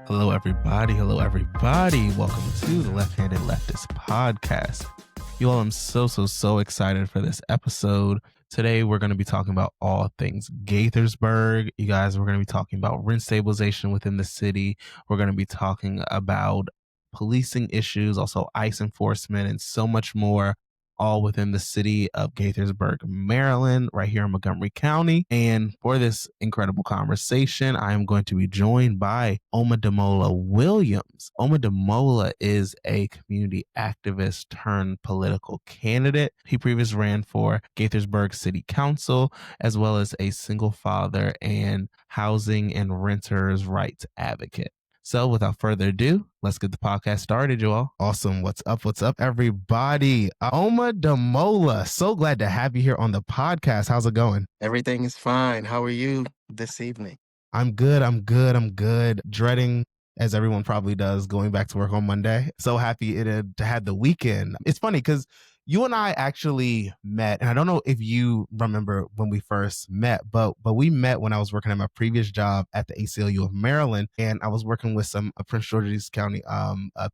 Hello, everybody. Hello, everybody. Welcome to the Left-Handed Leftist podcast. You all, I'm so excited for this episode. Today, we're going to be talking about all things Gaithersburg. You guys, we're going to be talking about rent stabilization within the city. We're going to be talking about policing issues, also ICE enforcement, and so much more, all within the city of Gaithersburg, Maryland, right here in Montgomery County. And for this incredible conversation, I am going to be joined by Omodamola Williams. Omodamola is a community activist turned political candidate. He previously ran for Gaithersburg City Council, as well as a single father and housing and renters' rights advocate. So without further ado, let's get the podcast started, you all. Awesome. What's up, everybody? Omodamola, so glad to have you here on the podcast. How's it going? Everything is fine. How are you this evening? I'm good. Dreading, as everyone probably does, going back to work on Monday. So happy to have the weekend. It's funny because you and I actually met, and I don't know if you remember when we first met, but we met when I was working at my previous job at the ACLU of Maryland, and I was working with some Prince George's County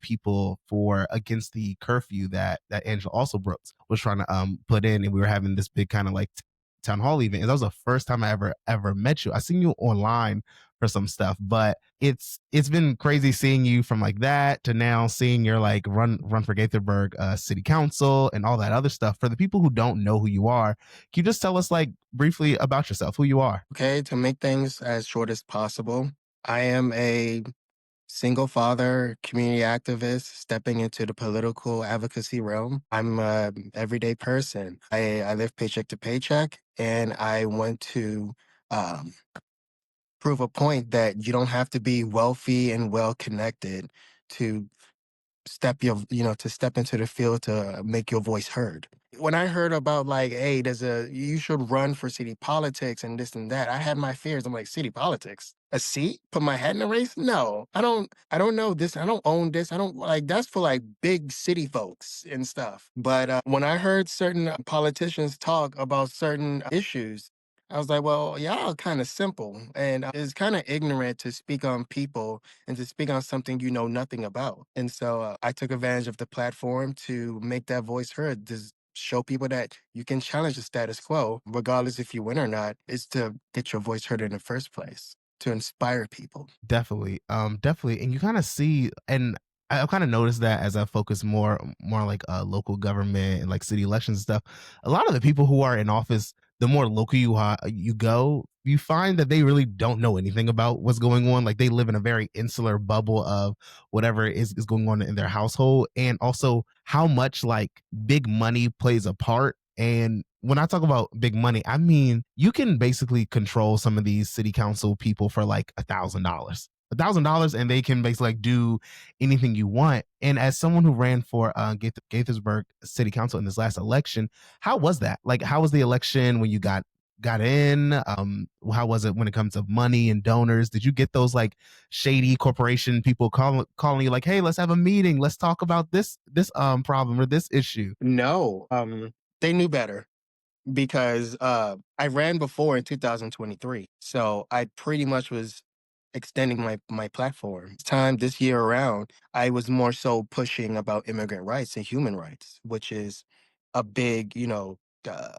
people for against the curfew that Angela also Brooks was trying to put in, and we were having this big kind of like town hall event. And that was the first time I ever met you. I seen you online for some stuff, but it's been crazy seeing you from like that to now seeing your like run for Gaithersburg City Council and all that other stuff. For the people who don't know who you are, can you just tell us like briefly about yourself, who you are? Okay, to make things as short as possible, I am a single father, community activist stepping into the political advocacy realm. I'm an everyday person. I live paycheck to paycheck, and I want to um, prove a point that you don't have to be wealthy and well connected to step into the field to make your voice heard. When I heard about like, hey, you should run for city politics and this and that, I had my fears. I'm like, city politics? A seat? Put my hat in a race? No, I don't know this. I don't own this. I don't like that's for like big city folks and stuff. But when I heard certain politicians talk about certain issues, I was like, well, y'all kind of simple and it's kind of ignorant to speak on people and to speak on something you know nothing about. And so I took advantage of the platform to make that voice heard, to show people that you can challenge the status quo, regardless if you win or not, is to get your voice heard in the first place, to inspire people. Definitely. And you kind of see, and I kind of noticed that as I focus more on like local government and like city elections and stuff, a lot of the people who are in office, the more local you go, you find that they really don't know anything about what's going on. Like they live in a very insular bubble of whatever is going on in their household, and also how much like big money plays a part. And when I talk about big money, I mean you can basically control some of these city council people for like $1,000, and they can basically like do anything you want. And as someone who ran for Gaithersburg City Council in this last election, how was that? Like, how was the election when you got in? How was it when it comes to money and donors? Did you get those like shady corporation people calling you like, hey, let's have a meeting, let's talk about this problem or this issue? No, they knew better because I ran before in 2023. So I pretty much was extending my platform. This year around, I was more so pushing about immigrant rights and human rights, which is a big, uh,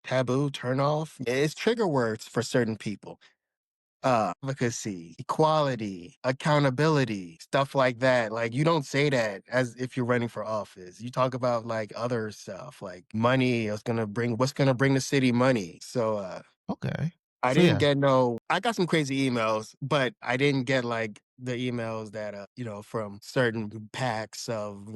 taboo turnoff. It's trigger words for certain people. Advocacy, equality, accountability, stuff like that. Like you don't say that as if you're running for office. You talk about like other stuff, like money is what's gonna bring the city money. So Okay. I So didn't yeah, get I got some crazy emails, but I didn't get like the emails that, from certain packs of,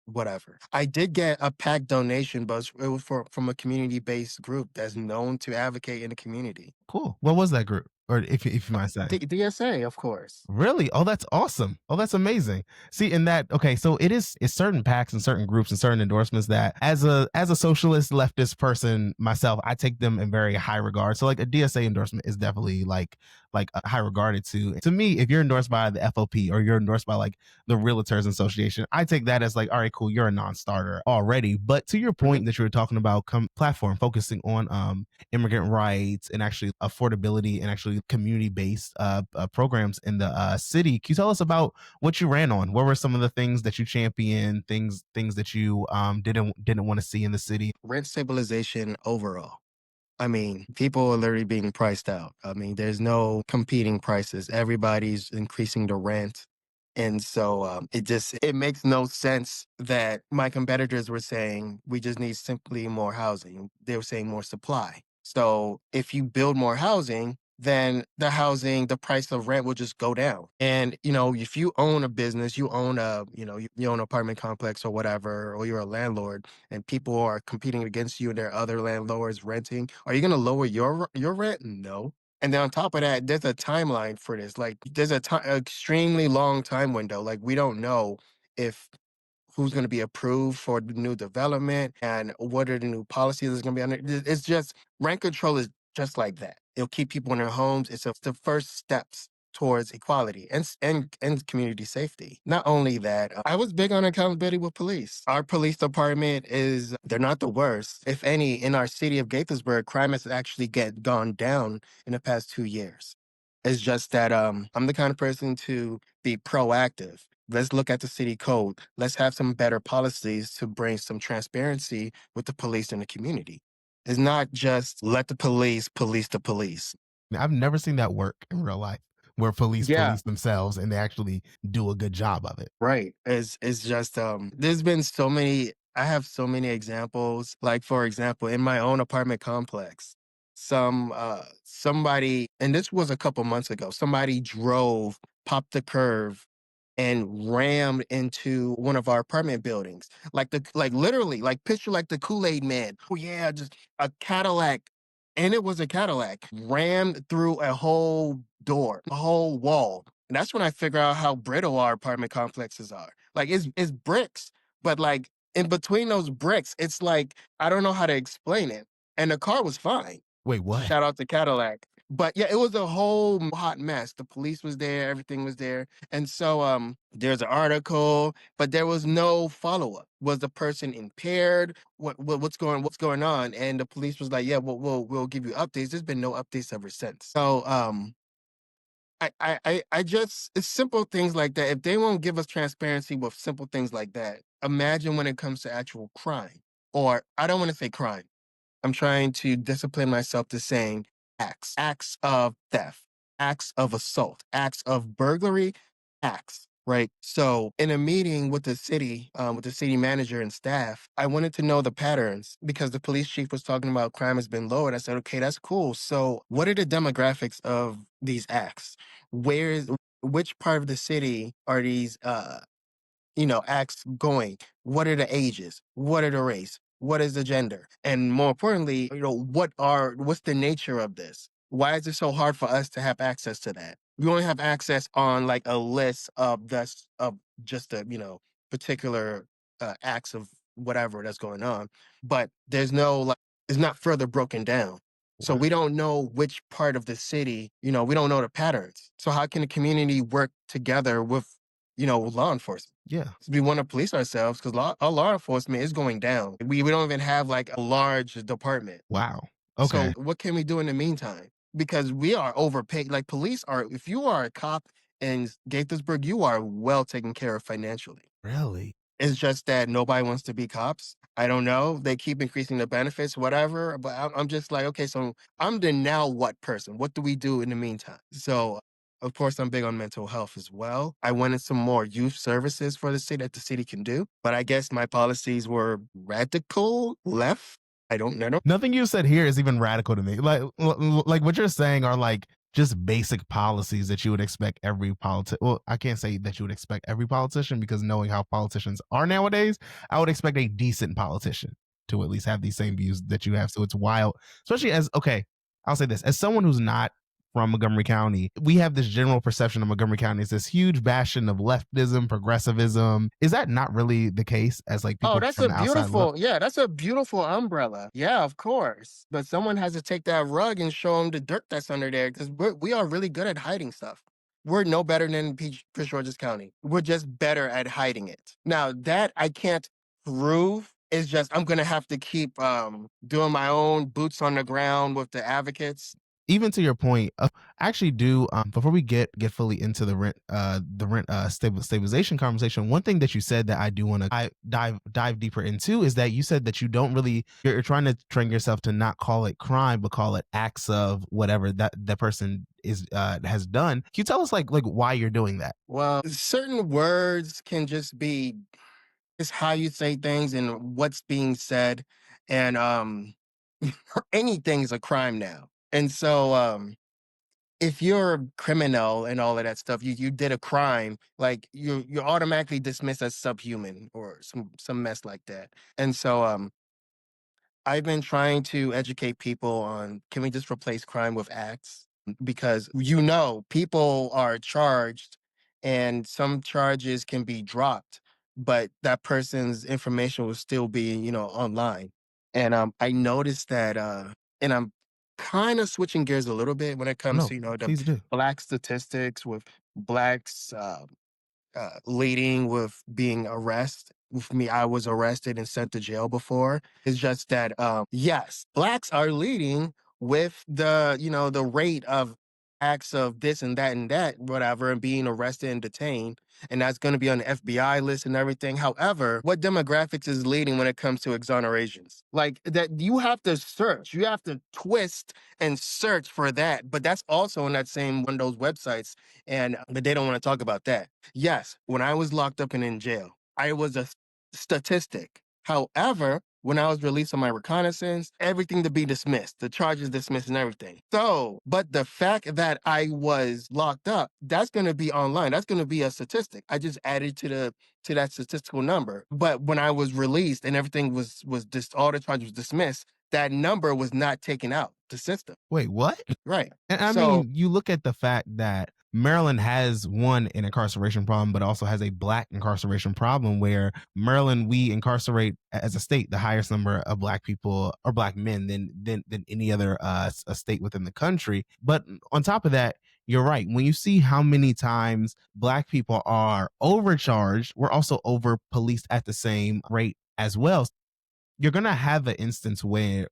whatever. I did get a pack donation, but it was from a community-based group that's known to advocate in the community. cool. What was that group? Or if you might say. DSA, of course. Really? Oh, that's awesome. Oh, that's amazing. See, in that, okay, so it's certain PACs and certain groups and certain endorsements that as a socialist leftist person myself, I take them in very high regard. So like a DSA endorsement is definitely like a high regarded to me. If you're endorsed by the FOP or you're endorsed by like the Realtors Association, I take that as like, all right, cool, you're a non-starter already. But to your point that you were talking about platform focusing on immigrant rights and actually affordability and actually actually community-based programs in the city. Can you tell us about what you ran on? What were some of the things that you championed, things that you didn't want to see in the city? Rent stabilization overall. I mean, people are literally being priced out. I mean, there's no competing prices. Everybody's increasing the rent. And so it makes no sense that my competitors were saying we just need simply more housing. They were saying more supply. So if you build more housing, then the price of rent will just go down. And, if you own a business, you own an apartment complex or whatever, or you're a landlord, and people are competing against you and there are other landlords renting, are you going to lower your rent? No. And then on top of that, there's a timeline for this. Like, there's a extremely long time window. Like, we don't know if who's going to be approved for the new development and what are the new policies that's going to be under. It's just rent control is just like that. It'll keep people in their homes. It's the first steps towards equality and community safety. Not only that, I was big on accountability with police. Our police department they're not the worst. If any, in our city of Gaithersburg, crime has actually gone down in the past 2 years. It's just that I'm the kind of person to be proactive. Let's look at the city code. Let's have some better policies to bring some transparency with the police and the community. It's not just let the police police the police. I've never seen that work in real life, where police Yeah, police themselves and they actually do a good job of it. right. It's just there's been so many I have so many examples. Like for example, in my own apartment complex, somebody and this was a couple months ago, somebody popped the curve and rammed into one of our apartment buildings. Like literally, like picture like the Kool-Aid man. Oh yeah, just a Cadillac. And it was a Cadillac rammed through a whole door, a whole wall. And that's when I figure out how brittle our apartment complexes are. Like it's bricks, but like in between those bricks, it's like I don't know how to explain it. And the car was fine. Wait, what? Shout out to Cadillac. But yeah, it was a whole hot mess. The police was there, everything was there. And so there's an article, but there was no follow-up. Was the person impaired? What's going on? And the police was like, yeah, we'll give you updates. There's been no updates ever since. So I just it's simple things like that. If they won't give us transparency with simple things like that, imagine when it comes to actual crime. Or I don't want to say crime. I'm trying to discipline myself to saying acts of theft, acts of assault, acts of burglary, acts, right? So in a meeting with the city manager and staff, I wanted to know the patterns because the police chief was talking about crime has been lowered. I said, okay, that's cool. So what are the demographics of these acts? Which part of the city are these acts going? What are the ages? What are the race? What is the gender? And more importantly, what's the nature of this? Why is it so hard for us to have access to that? We only have access on like a list of just particular acts of whatever that's going on, but there's no like it's not further broken down. So Wow. we don't know which part of the city, we don't know the patterns. So how can the community work together with law enforcement? Yeah. We want to police ourselves because our law enforcement is going down. We don't even have like a large department. Wow. So Okay. what can we do in the meantime? Because we are overpaid. Like if you are a cop in Gaithersburg, you are well taken care of financially. Really? It's just that nobody wants to be cops. I don't know. They keep increasing the benefits, whatever. But I'm just like, okay, so I'm the now what person? What do we do in the meantime? So, of course, I'm big on mental health as well. I wanted some more youth services for the city that the city can do. But I guess my policies were radical left. I don't know. Nothing you said here is even radical to me. Like what you're saying are like just basic policies that you would expect every politician. Well, I can't say that you would expect every politician because knowing how politicians are nowadays, I would expect a decent politician to at least have these same views that you have. So it's wild, especially okay, I'll say this as someone who's not from Montgomery County, we have this general perception of Montgomery County as this huge bastion of leftism, progressivism. Is that not really the case as like Oh, people from the outside look? that's a beautiful umbrella. Yeah, of course. But someone has to take that rug and show them the dirt that's under there because we are really good at hiding stuff. We're no better than Prince George's County. We're just better at hiding it. Now, that I can't prove. It's just I'm going to have to keep doing my own boots on the ground with the advocates even to your point, actually do before we get fully into the rent stabilization conversation, one thing that you said that I do want to dive deeper into is that you said that you don't really you're trying to train yourself to not call it crime but call it acts of whatever that person is has done. Can you tell us like why you're doing that? Well, certain words can just be it's how you say things and what's being said, and anything is a crime now. And so if you're a criminal and all of that stuff, you did a crime, like you're automatically dismissed as subhuman or some mess like that. And so I've been trying to educate people on can we just replace crime with acts? Because people are charged and some charges can be dropped, but that person's information will still be, online. And I noticed that and I'm kind of switching gears a little bit when it Oh comes to, no, the please do. black statistics with blacks leading with being arrested. With me, I was arrested and sent to jail before. It's just that, yes, blacks are leading with the rate of acts of this and that, whatever, and being arrested and detained. And that's going to be on the FBI list and everything. However, what demographics is leading when it comes to exonerations? Like that, you have to search, you have to twist and search for that. But that's also on that same one of those websites. But they don't want to talk about that. Yes, when I was locked up and in jail, I was a statistic. However, when I was released on my reconnaissance, everything to be dismissed, the charges dismissed and everything. So, but the fact that I was locked up, that's going to be online. That's going to be a statistic. I just added to that statistical number. But when I was released and everything was just all the charges was dismissed, that number was not taken out the system. Wait, what? Right. And I So mean, you look at the fact that Maryland has an incarceration problem, but also has a black incarceration problem where Maryland, we incarcerate as a state the highest number of black people or black men than any other a state within the country. But on top of that, you're right. When you see how many times black people are overcharged, we're also over policed at the same rate as well. You're gonna have an instance where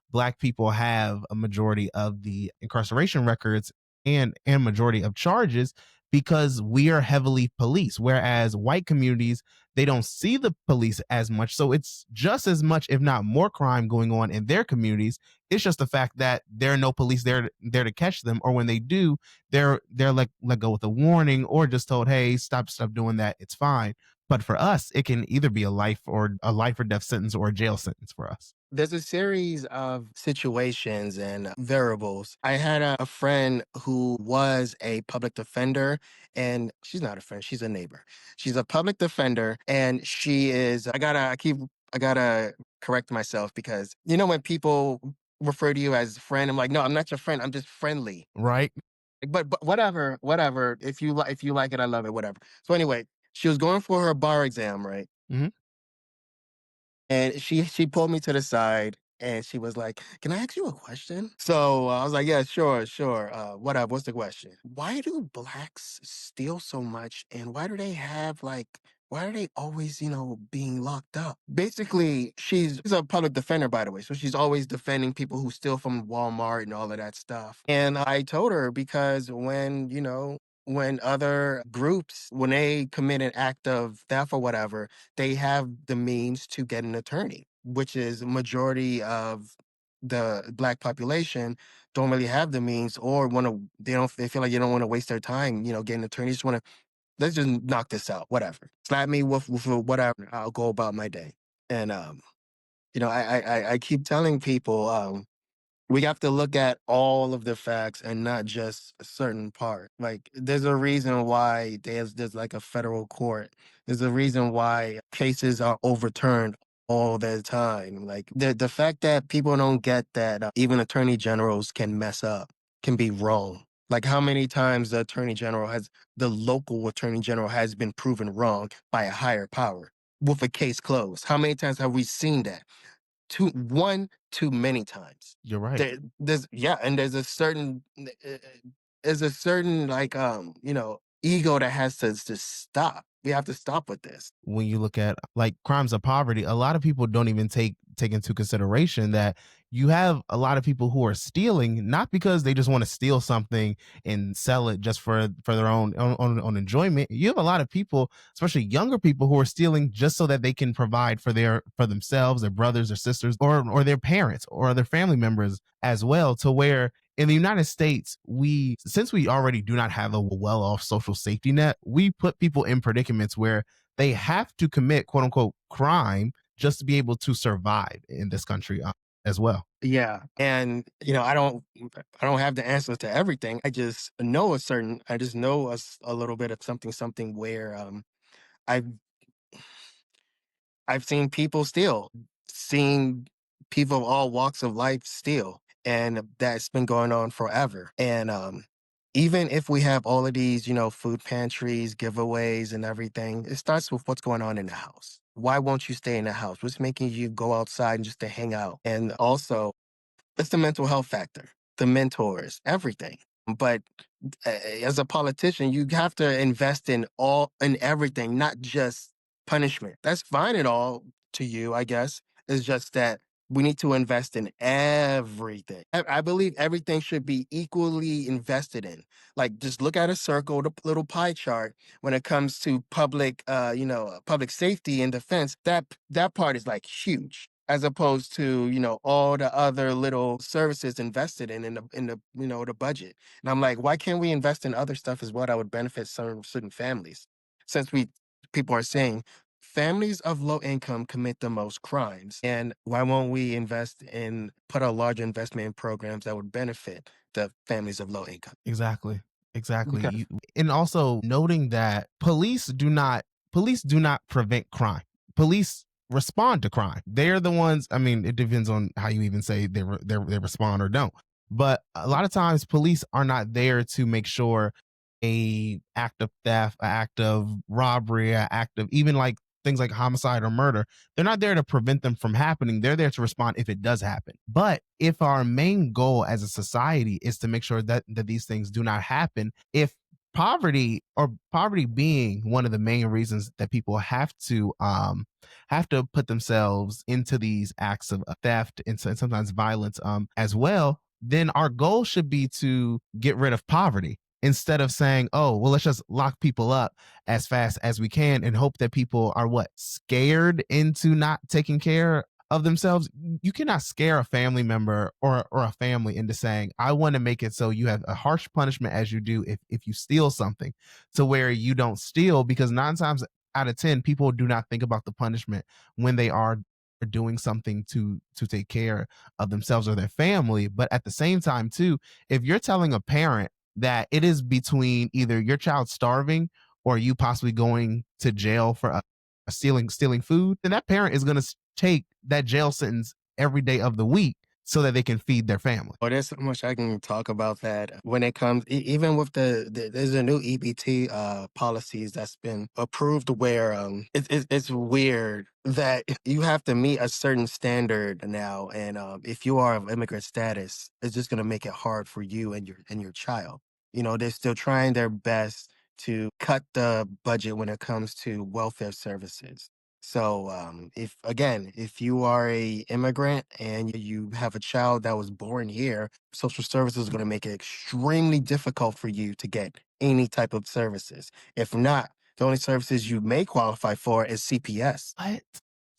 black people have a majority of the incarceration records and majority of charges because we are heavily policed, whereas white communities, they don't see the police as much, so it's just as much if not more crime going on in their communities. It's just the fact that there are no police there to catch them, or when they do, they're like let go with a warning or just told, hey, stop doing that, it's fine. But for us, it can either be a life or death sentence or a jail sentence for us. there's a series of situations and variables. I had a friend who was a public defender, and she's not a friend, she's a neighbor. She's a public defender, and she is, I gotta correct myself because, when people refer to you as friend, I'm like, no, I'm not your friend, I'm just friendly. Right? But whatever. If you like it, I love it, whatever. So anyway, she was going for her bar exam, right? Mhm. And she pulled me to the side and she was like, "Can I ask you a question?" So I was like, "Yeah, sure, sure. Whatever. What's the question? Why do blacks steal so much, and why do they have like?" Why are they always, being locked up? Basically, she's a public defender, by the way. So she's always defending people who steal from Walmart and all of that stuff. And I told her because when other groups, when they commit an act of theft or whatever, they have the means to get an attorney, which is a majority of the black population don't really have the means or they feel like you don't want to waste their time, getting an attorney. Just want to let's just knock this out, whatever. Slap me with whatever. I'll go about my day. And I keep telling people, we have to look at all of the facts and not just a certain part. Like, there's a reason why there's like a federal court. There's a reason why cases are overturned all the time. Like the fact that people don't get that even attorney generals can mess up, can be wrong. Like how many times the local attorney general has been proven wrong by a higher power with a case closed? How many times have we seen that? Too many times. You're right. And there's a certain like ego that has to stop. We have to stop with this. When you look at like crimes of poverty, a lot of people don't even take into consideration that you have a lot of people who are stealing, not because they just want to steal something and sell it just for their own enjoyment. You have a lot of people, especially younger people, who are stealing just so that they can provide for themselves, their brothers or sisters, or their parents or their family members as well. To where in the United States, since we already do not have a well off social safety net, we put people in predicaments where they have to commit quote unquote crime just to be able to survive in this country as well. Yeah, and, I don't have the answers to everything. I just know a little bit of something where, I've I've seen people steal, seen people of all walks of life steal, and that's been going on forever. And even if we have all of these, food pantries, giveaways, and everything, it starts with what's going on in the house. Why won't you stay in the house? What's making you go outside and just to hang out? And also, it's the mental health factor, the mentors, everything. But as a politician, you have to invest in everything, not just punishment. That's fine and all to you, I guess. It's just that we need to invest in everything. I believe everything should be equally invested in. Like, just look at a circle, the little pie chart. When it comes to public safety and defense, that part is like huge, as opposed to all the other little services invested in the budget. And I'm like, why can't we invest in other stuff as well that would benefit some certain families? Since we people are saying families of low income commit the most crimes, and why won't we put a larger investment in programs that would benefit the families of low income? Exactly. Exactly. Okay. And also noting that police do not prevent crime. Police respond to crime. They're the ones. I mean, it depends on how you even say they respond or don't. But a lot of times, police are not there to make sure a act of theft, an act of robbery, an act of even like things like homicide or murder. They're not there to prevent them from happening. They're there to respond if it does happen. But if our main goal as a society is to make sure that these things do not happen, if poverty being one of the main reasons that people have to put themselves into these acts of theft and sometimes violence as well, then our goal should be to get rid of poverty instead of saying, oh, well, let's just lock people up as fast as we can and hope that people are scared into not taking care of themselves. You cannot scare a family member or a family into saying, I want to make it so you have a harsh punishment as you do if you steal something, to where you don't steal, because 9 times out of 10, people do not think about the punishment when they are doing something to take care of themselves or their family. But at the same time too, if you're telling a parent that it is between either your child starving or you possibly going to jail for stealing food, then that parent is going to take that jail sentence every day of the week so that they can feed their family. Oh, there's so much I can talk about that when it comes, even with there's a new EBT policies that's been approved where it's weird that you have to meet a certain standard now, and if you are of immigrant status, it's just gonna make it hard for you and your child. They're still trying their best to cut the budget when it comes to welfare services. So, if you are a immigrant and you have a child that was born here, social services is going to make it extremely difficult for you to get any type of services. If not, the only services you may qualify for is CPS. What?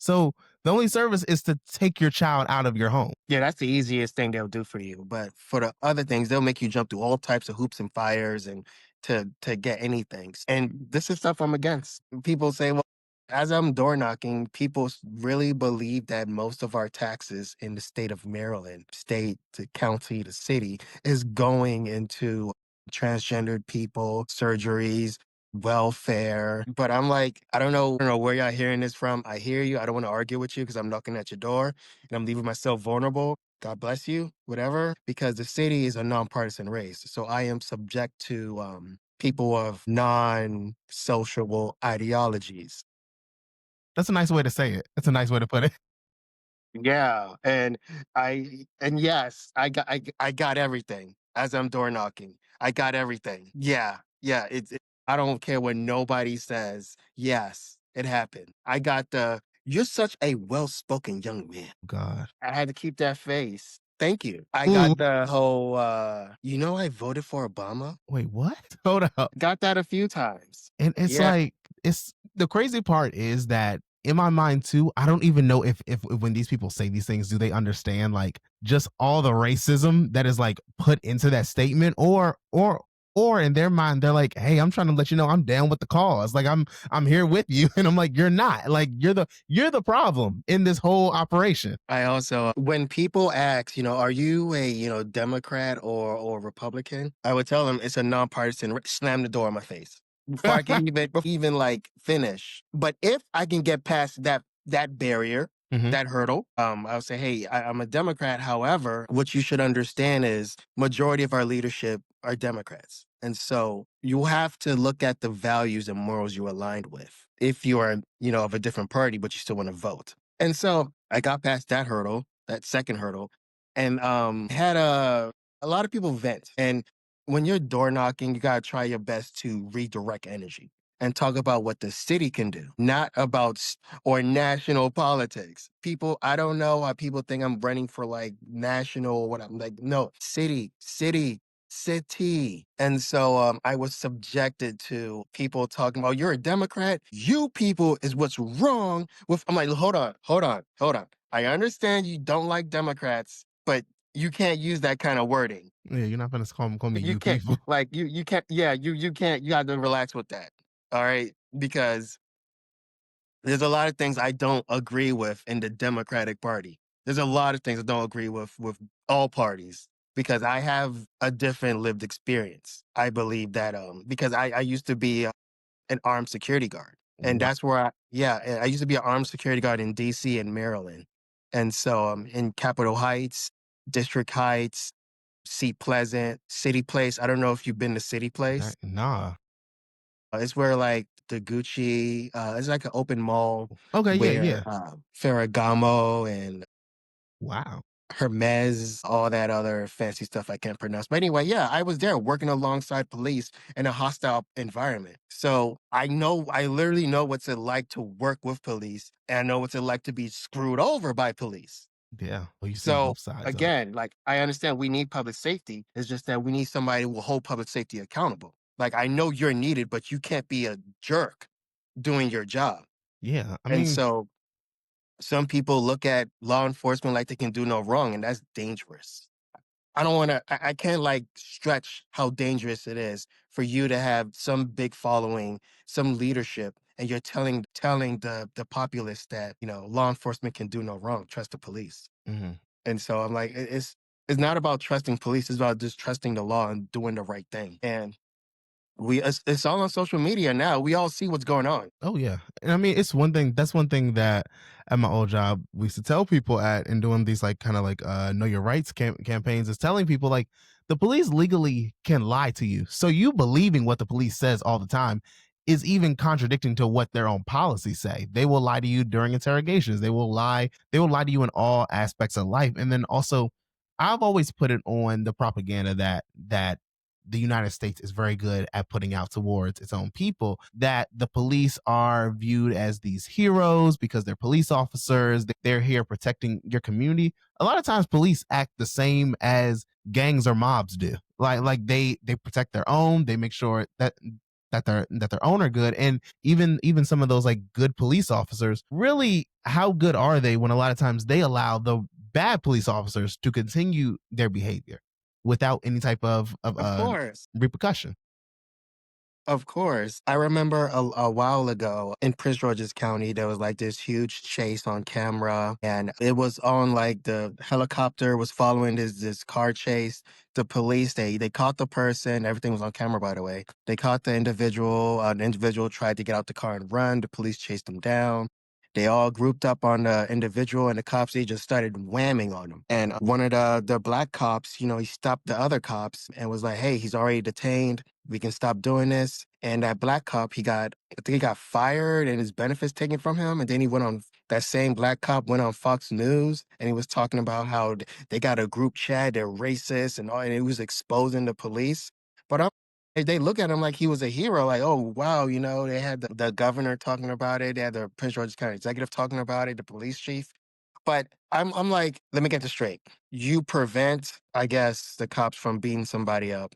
So the only service is to take your child out of your home. Yeah, that's the easiest thing they'll do for you. But for the other things, they'll make you jump through all types of hoops and fires and to get anything. And this is stuff I'm against. People say, well, as I'm door knocking, people really believe that most of our taxes in the state of Maryland, state to county to city, is going into transgendered people, surgeries, welfare. But I'm like, I don't know where y'all hearing this from. I hear you. I don't want to argue with you because I'm knocking at your door and I'm leaving myself vulnerable. God bless you, whatever, because the city is a nonpartisan race. So I am subject to people of non-sociable ideologies. That's a nice way to say it. That's a nice way to put it. Yeah, and yes, I got everything as I'm door knocking. I got everything. Yeah, yeah. I don't care what nobody says. Yes, it happened. I got the You're such a well-spoken young man." God. I had to keep that face. Thank you. I Ooh. got the whole, I voted for Obama? Wait, what? Hold up. Got that a few times. And it's Yeah, like it's the crazy part is that in my mind too, I don't even know if when these people say these things, do they understand like just all the racism that is like put into that statement or in their mind they're like, "Hey, I'm trying to let you know I'm down with the cause. Like I'm here with you." And I'm like, "You're not. Like you're the problem in this whole operation." I also when people ask, "Are you a, Democrat or Republican?" I would tell them it's a nonpartisan, slam the door in my face before I can even like finish. But if I can get past that barrier, Mhm. that hurdle, I'll say, "Hey, I'm a Democrat. However, what you should understand is majority of our leadership are Democrats. And so you have to look at the values and morals you aligned with. If you are, of a different party, but you still want to vote." And so I got past that hurdle, that second hurdle, and had a lot of people vent. And when you're door knocking, you gotta try your best to redirect energy and talk about what the city can do, not about or national politics. People, I don't know why people think I'm running for like national. What I'm like, no, city. And so I was subjected to people talking about, "You're a Democrat. You people is what's wrong with." I'm like, hold on. I understand you don't like Democrats, but you can't use that kind of wording. Yeah, you're not gonna call me You you can't people. like you can't yeah, you can't you gotta relax with that. All right. Because there's a lot of things I don't agree with in the Democratic Party. There's a lot of things I don't agree with all parties because I have a different lived experience. I believe that because I used to be an armed security guard. And Wow. that's where I used to be an armed security guard in DC and Maryland. And so in Capitol Heights, District Heights, Seat Pleasant, City Place. I don't know if you've been to City Place. Nah. It's where like the Gucci, it's like an open mall Okay, yeah, where yeah. Ferragamo and Wow. Hermes, all that other fancy stuff I can't pronounce. But anyway, yeah, I was there working alongside police in a hostile environment. So I literally know what's it like to work with police and I know what's it like to be screwed over by police. Yeah. Well, you've seen So both sides of it. again, like I understand we need public safety. It's just that we need somebody who will hold public safety accountable. Like I know you're needed, but you can't be a jerk doing your job. Yeah. I And mean, so some people look at law enforcement like they can do no wrong, and that's dangerous. I don't want to, I can't like stretch how dangerous it is for you to have some big following, some leadership, and you're telling the populace that, law enforcement can do no wrong, trust the police. mhm. And so I'm like, it's not about trusting police. It's about just trusting the law and doing the right thing. And it's all on social media now. We all see what's going on. Oh yeah. And I mean, it's one thing that's one thing that at my old job we used to tell people at and doing these like kind of like know your rights campaigns is telling people like the police legally can lie to you. So you believing what the police says all the time is even contradicting to what their own policies say. They will lie to you during interrogations. They will lie to you in all aspects of life. And then also I've always put it on the propaganda that the United States is very good at putting out towards its own people, that the police are viewed as these heroes because they're police officers, they're here protecting your community. A lot of times police act the same as gangs or mobs do. Like they protect their own, they make sure that their own are good. And even some of those like good police officers, really how good are they when a lot of times they allow the bad police officers to continue their behavior without any type of Of course. repercussion. Of course. I remember a while ago in Prince George's County, there was like this huge chase on camera, and it was on like the helicopter was following this car chase. The police, they caught the person. Everything was on camera, by the way. They caught the individual. The individual tried to get out the car and run. The police chased him down. They all grouped up on the individual, and the cops, they just started whamming on him. And one of the black cops, he stopped the other cops and was like, "Hey, he's already detained. We can stop doing this." And that black cop, I think he got fired and his benefits taken from him. And then that same black cop went on Fox News and he was talking about how they got a group chat, they're racist and all, and he was exposing the police. But They look at him like he was a hero, like, "Oh, wow," they had the governor talking about it, they had the Prince George's County executive talking about it, the police chief. But I'm like, "Let me get this straight. You prevent, I guess, the cops from beating somebody up."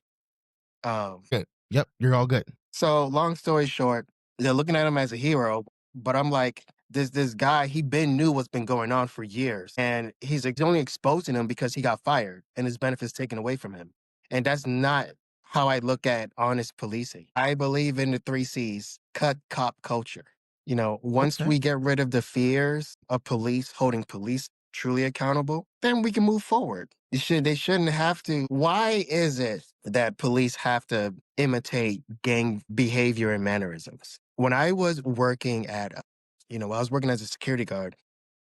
Um, Good. Yep, you're all good. so long story short, they're looking at him as a hero, but I'm like, this guy, he been knew what's been going on for years, and he's only exposing him because he got fired and his benefits taken away from him. And that's not how I look at honest policing. I believe in the three C's: cut, cop, culture. Once Okay. we get rid of the fears of police holding police truly accountable, then we can move forward. They shouldn't have to. Why is it that police have to imitate gang behavior and mannerisms? When I was working I was working as a security guard.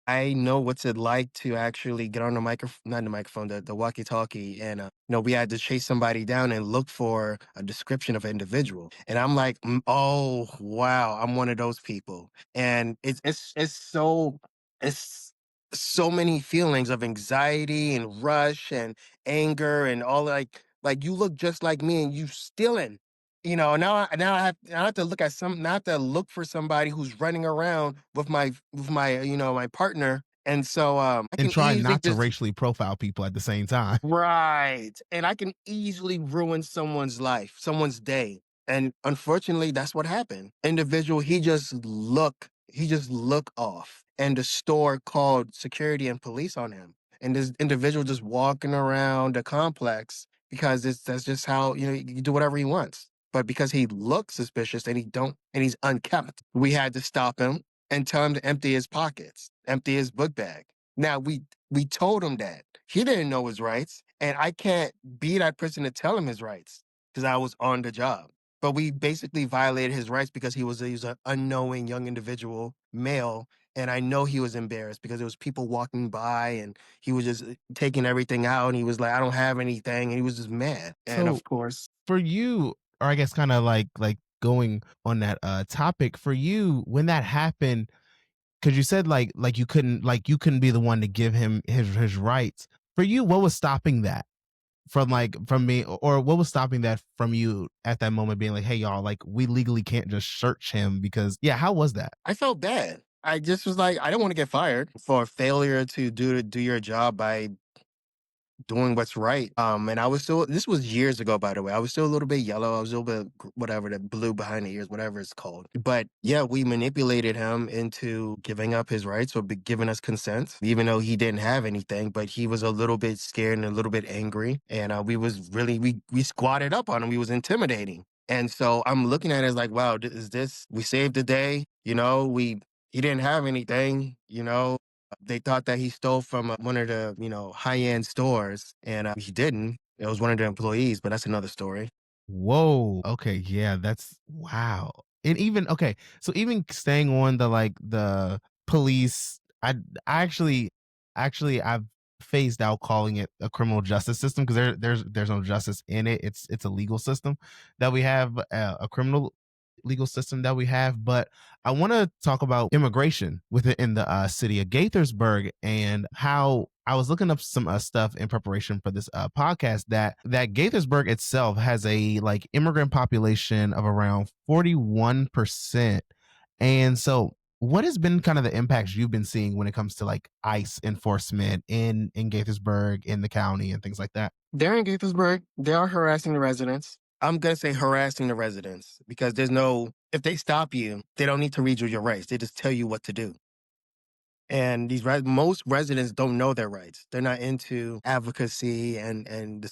I know what's it like to actually get on the microphone, not the microphone, the walkie-talkie, and we had to chase somebody down and look for a description of an individual. And I'm like, oh wow, I'm one of those people, and it's so many feelings of anxiety and rush and anger and all like you look just like me and you stealing. Now I have to now I have to look for somebody who's running around with my partner, and so I And can try easily not to just racially profile people at the same time. right, and I can easily ruin someone's life, someone's day, and unfortunately, that's what happened. Individual, he just look off, and the store called security and police on him, and this individual just walking around the complex because that's just how you do whatever he wants. But because he looks suspicious and he's unkept, we had to stop him and tell him to empty his pockets, empty his book bag. Now we told him that. He didn't know his rights, and I can't be that person to tell him his rights because I was on the job. But we basically violated his rights because he was an unknowing young individual, male, and I know he was embarrassed because there was people walking by and he was just taking everything out and he was like, "I don't have anything," and he was just mad. And So of course, for you, or I guess kind of like going on that topic, for you, when that happened, because you said you couldn't be the one to give him his rights. For you, what was stopping that from me, or what was stopping that from you at that moment being like, hey y'all, like we legally can't just search him? Because yeah, how was that? I felt bad. I just was like, I don't want to get fired for failure to do your job by doing what's right. And I was still, this was years ago, by the way. I was still a little bit yellow. I was a little bit, whatever, the blue behind the ears, whatever it's called. But yeah, we manipulated him into giving up his rights or giving us consent, even though he didn't have anything, but he was a little bit scared and a little bit angry. And we squatted up on him. We was intimidating. And so I'm looking at it as like, wow, we saved the day. He didn't have anything, they thought that he stole from one of the, high-end stores, and he didn't. It was one of the employees, but that's another story. Whoa. Okay. Yeah. That's wow. And even okay. So even staying on the police, I actually I've phased out calling it a criminal justice system because there's no justice in it. It's a legal system that we have, a criminal legal system that we have. But I want to talk about immigration within the city of Gaithersburg, and how I was looking up some stuff in preparation for this podcast, that Gaithersburg itself has a like immigrant population of around 41%. And so what has been kind of the impacts you've been seeing when it comes to like ICE enforcement in Gaithersburg, in the county, and things like that? They're in Gaithersburg. They are harassing the residents. I'm gonna say harassing the residents because if they stop you, they don't need to read you your rights. They just tell you what to do. And most residents don't know their rights. They're not into advocacy and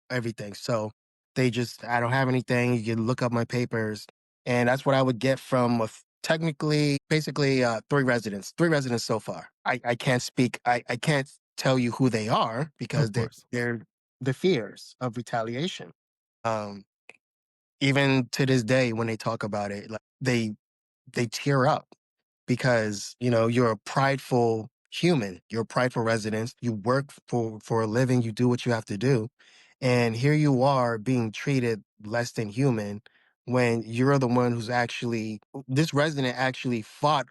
everything. So they just, I don't have anything. You can look up my papers, and that's what I would get from technically, basically, three residents so far. I can't speak. I can't tell you who they are because Of course. they're the fears of retaliation. Um, Even to this day, when they talk about it, like they tear up because you're a prideful human, you're a prideful resident, you work for a living, you do what you have to do, and here you are being treated less than human when you're the one who's actually, this resident actually fought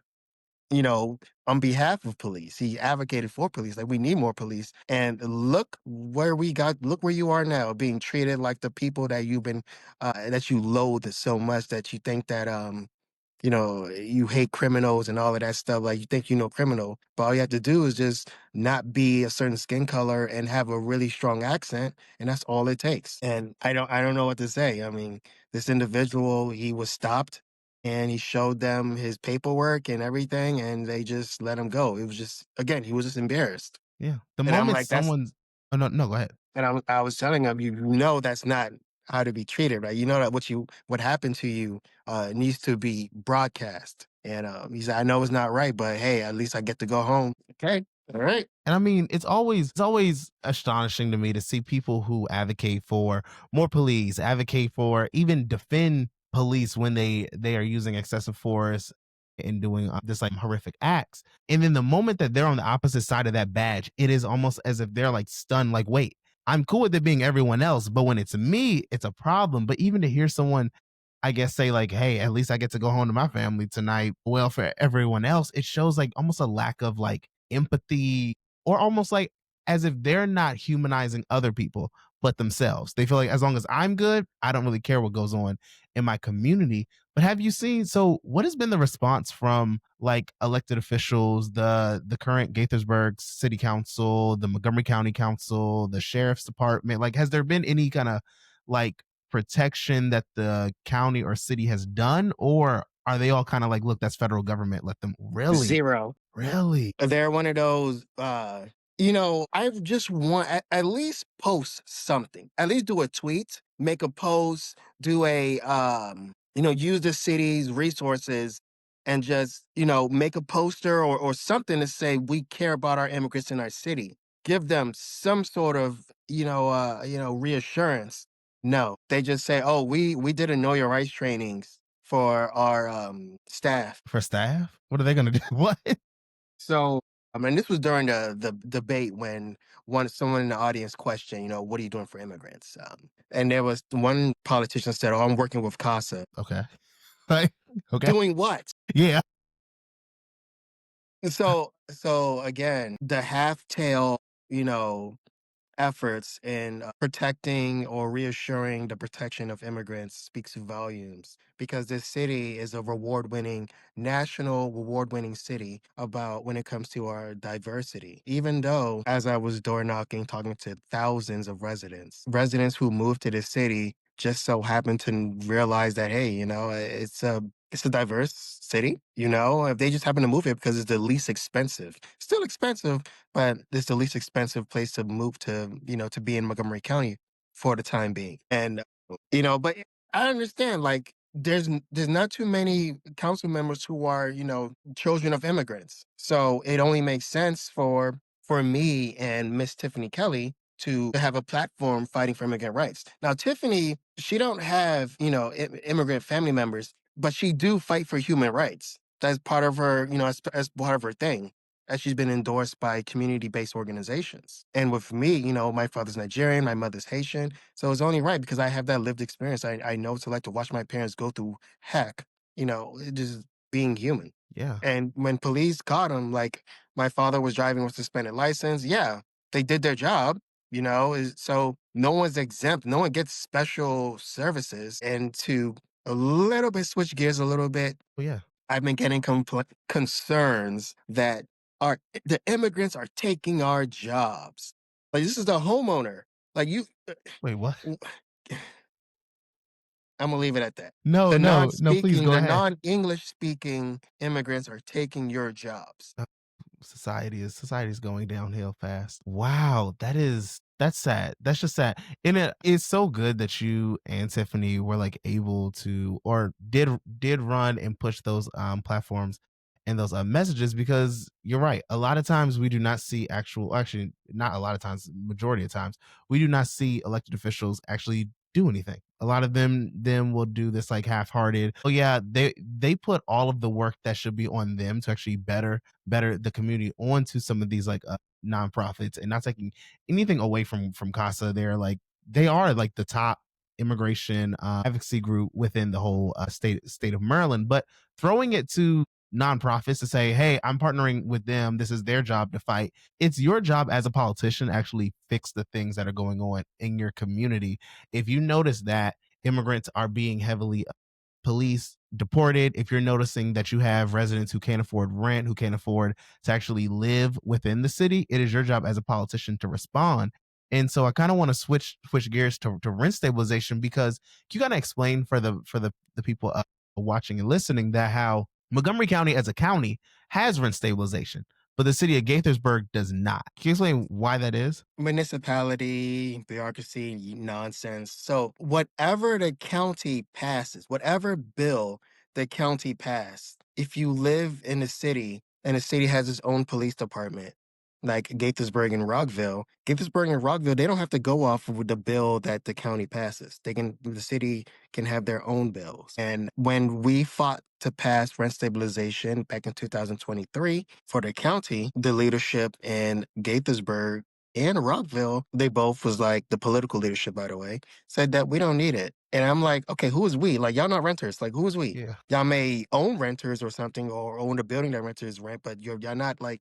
you know, on behalf of police. He advocated for police. Like we need more police. And look where you are now, being treated like the people that you've been that you loathe so much that you think that you hate criminals and all of that stuff. Like you think you know criminal, but all you have to do is just not be a certain skin color and have a really strong accent, and that's all it takes. And I don't know what to say. I mean, this individual, he was stopped and he showed them his paperwork and everything, and they just let him go. It was just again, he was just embarrassed. Yeah. The And I'm moment like, that's someone's oh no, no, go ahead. and I was telling him, you know, that's not how to be treated, right? You know that what happened to you needs to be broadcast. And he said, I know it's not right, but hey, at least I get to go home. Okay, all right. And I mean, it's always astonishing to me to see people who advocate for more police, advocate for even defend police when they are using excessive force and doing this like horrific acts. And then the moment that they're on the opposite side of that badge, it is almost as if they're like stunned, like, wait, I'm cool with it being everyone else, but when it's me, it's a problem. But even to hear someone I guess say like, hey, at least I get to go home to my family tonight. Well, for everyone else, it shows like almost a lack of like empathy or almost like as if they're not humanizing other people but themselves. They feel like as long as I'm good, I don't really care what goes on in my community. But have you seen so what has been the response from like elected officials, the current Gaithersburg City Council, the Montgomery County Council, the Sheriff's Department? Like has there been any kind of like protection that the county or city has done, or are they all kind of like, look, that's federal government, let them really, Zero. really? They're one of those, I just want at least post something. At least do a tweet, make a post, do use the city's resources and just, make a poster or something to say we care about our immigrants in our city. Give them some sort of, reassurance. No, they just say, "Oh, we did a know your rights trainings for our staff." For staff? What are they gonna do? What? So, I mean, this was during the debate when someone in the audience questioned, what are you doing for immigrants? And there was one politician said, "Oh, I'm working with CASA." Okay. Like, okay. Doing what? Yeah. So again, the half tail, efforts in protecting or reassuring the protection of immigrants speaks volumes because this city is a national reward winning city about when it comes to our diversity. Even though, as I was door knocking, talking to thousands of residents who moved to this city just so happened to realize that, hey, it's a diverse city, if they just happen to move here because it's the least expensive. Still expensive, but it's the least expensive place to move to, to be in Montgomery County for the time being. And, but I understand, like, there's not too many council members who are, children of immigrants. So it only makes sense for me and Miss Tiffany Kelly to have a platform fighting for immigrant rights. Now, Tiffany, she don't have, immigrant family members, but she do fight for human rights. That's part of her, as part of her thing, as she's been endorsed by community-based organizations. And with me, my father's Nigerian, my mother's Haitian, so it's only right because I have that lived experience. I know what it's like to watch my parents go through heck, just being human. Yeah. And when police caught him, like my father was driving with suspended license, yeah, they did their job, so no one's exempt, no one gets special services. And to a little bit switch gears a little bit, Well, yeah. I've been getting concerns that the immigrants are taking our jobs. Like this is the homeowner. Like you, Wait, what? w- I'm gonna leave it at that. No, no, no, please go The ahead. non-English speaking immigrants are taking your jobs. Society is going downhill fast. Wow, that's sad. That's just sad. And it's so good that you and Tiffany were like able to or did run and push those platforms and those messages because you're right. A lot of times we do not see actually not a lot of times, majority of times, we do not see elected officials actually do anything. A lot of them will do this like half-hearted. Oh yeah, they put all of the work that should be on them to actually better the community onto some of these like nonprofits and not taking anything away from CASA. They are like the top immigration advocacy group within the whole state of Maryland, but throwing it to nonprofits to say, hey, I'm partnering with them. This is their job to fight. It's your job as a politician to actually fix the things that are going on in your community. If you notice that immigrants are being heavily police deported, if you're noticing that you have residents who can't afford rent, who can't afford to actually live within the city, it is your job as a politician to respond. And so I kind of want to switch gears to rent stabilization, because you got to explain for the people watching and listening that how Montgomery County as a county has rent stabilization, but the city of Gaithersburg does not. Can you explain why that is? Municipality, bureaucracy, nonsense. So, whatever the county passes, whatever bill the county passed, if you live in the city and the city has its own police department, like Gaithersburg and Rockville, they don't have to go off of the bill that the county passes. The city can have their own bills. And when we fought to pass rent stabilization back in 2023 for the county, the leadership in Gaithersburg and Rockville, they both was like the political leadership, by the way, said that we don't need it. And I'm like, okay, who is we? Like, y'all not renters. Like, who is we? Yeah. Y'all may own renters or something, or own the building that renters rent, but y'all not like,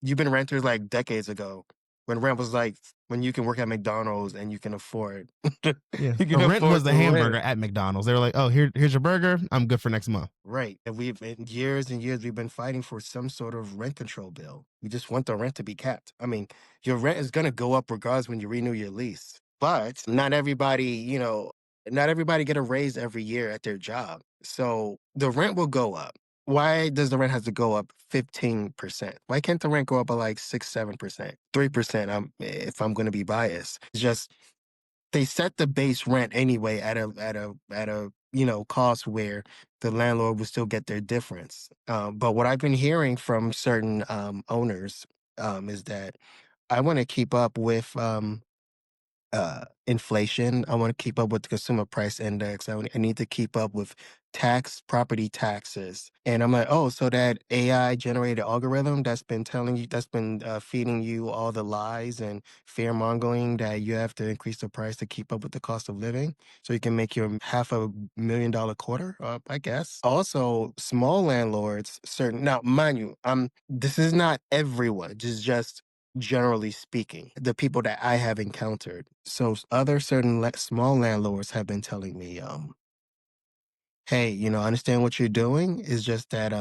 you've been renters like decades ago when rent was like when you can work at McDonald's and you can afford Yeah. you The can rent was afford the to hamburger rent. at McDonald's. They were like, oh, here's your burger. I'm good for next month. Right. And we've in years and years we've been fighting for some sort of rent control bill. We just want the rent to be capped. I mean, your rent is gonna go up regardless when you renew your lease. But not everybody get a raise every year at their job. So the rent will go up. Why does the rent have to go up 15%? Why can't the rent go up by like 6, 7%, 3%? If I'm gonna be biased. It's just they set the base rent anyway at a cost where the landlord will still get their difference. But what I've been hearing from certain owners is that I want to keep up with inflation. I want to keep up with the consumer price index. I need to keep up with property taxes. And I'm like, oh, so that AI generated algorithm that's been feeding you all the lies and fear mongering that you have to increase the price to keep up with the cost of living so you can make your $500,000 quarter up, I guess. Also, small landlords, now, mind you, this is not everyone, just generally speaking, the people that I have encountered. So other certain small landlords have been telling me, hey, I understand what you're doing. Is just that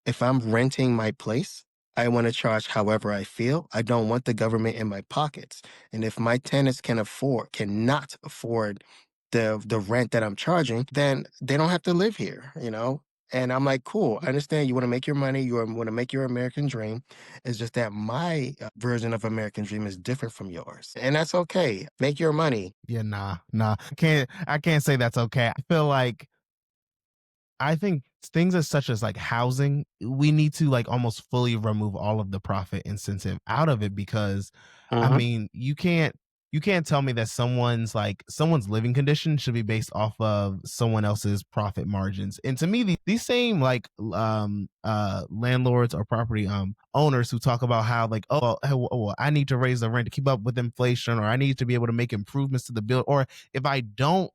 if I'm renting my place, I want to charge however I feel. I don't want the government in my pockets. And if my tenants cannot afford the rent that I'm charging, then they don't have to live here. And I'm like, cool, I understand you want to make your money, you want to make your American dream. It's just that my version of American dream is different from yours. And that's okay. Make your money. Yeah, nah. I can't say that's okay. I feel like I think things as such as like housing, we need to like almost fully remove all of the profit incentive out of it, because I Uh-huh. mean, you can't tell me that someone's living condition should be based off of someone else's profit margins. And to me, these same like landlords or property owners who talk about how like, oh, well, I need to raise the rent to keep up with inflation, or I need to be able to make improvements to the bill, or if I don't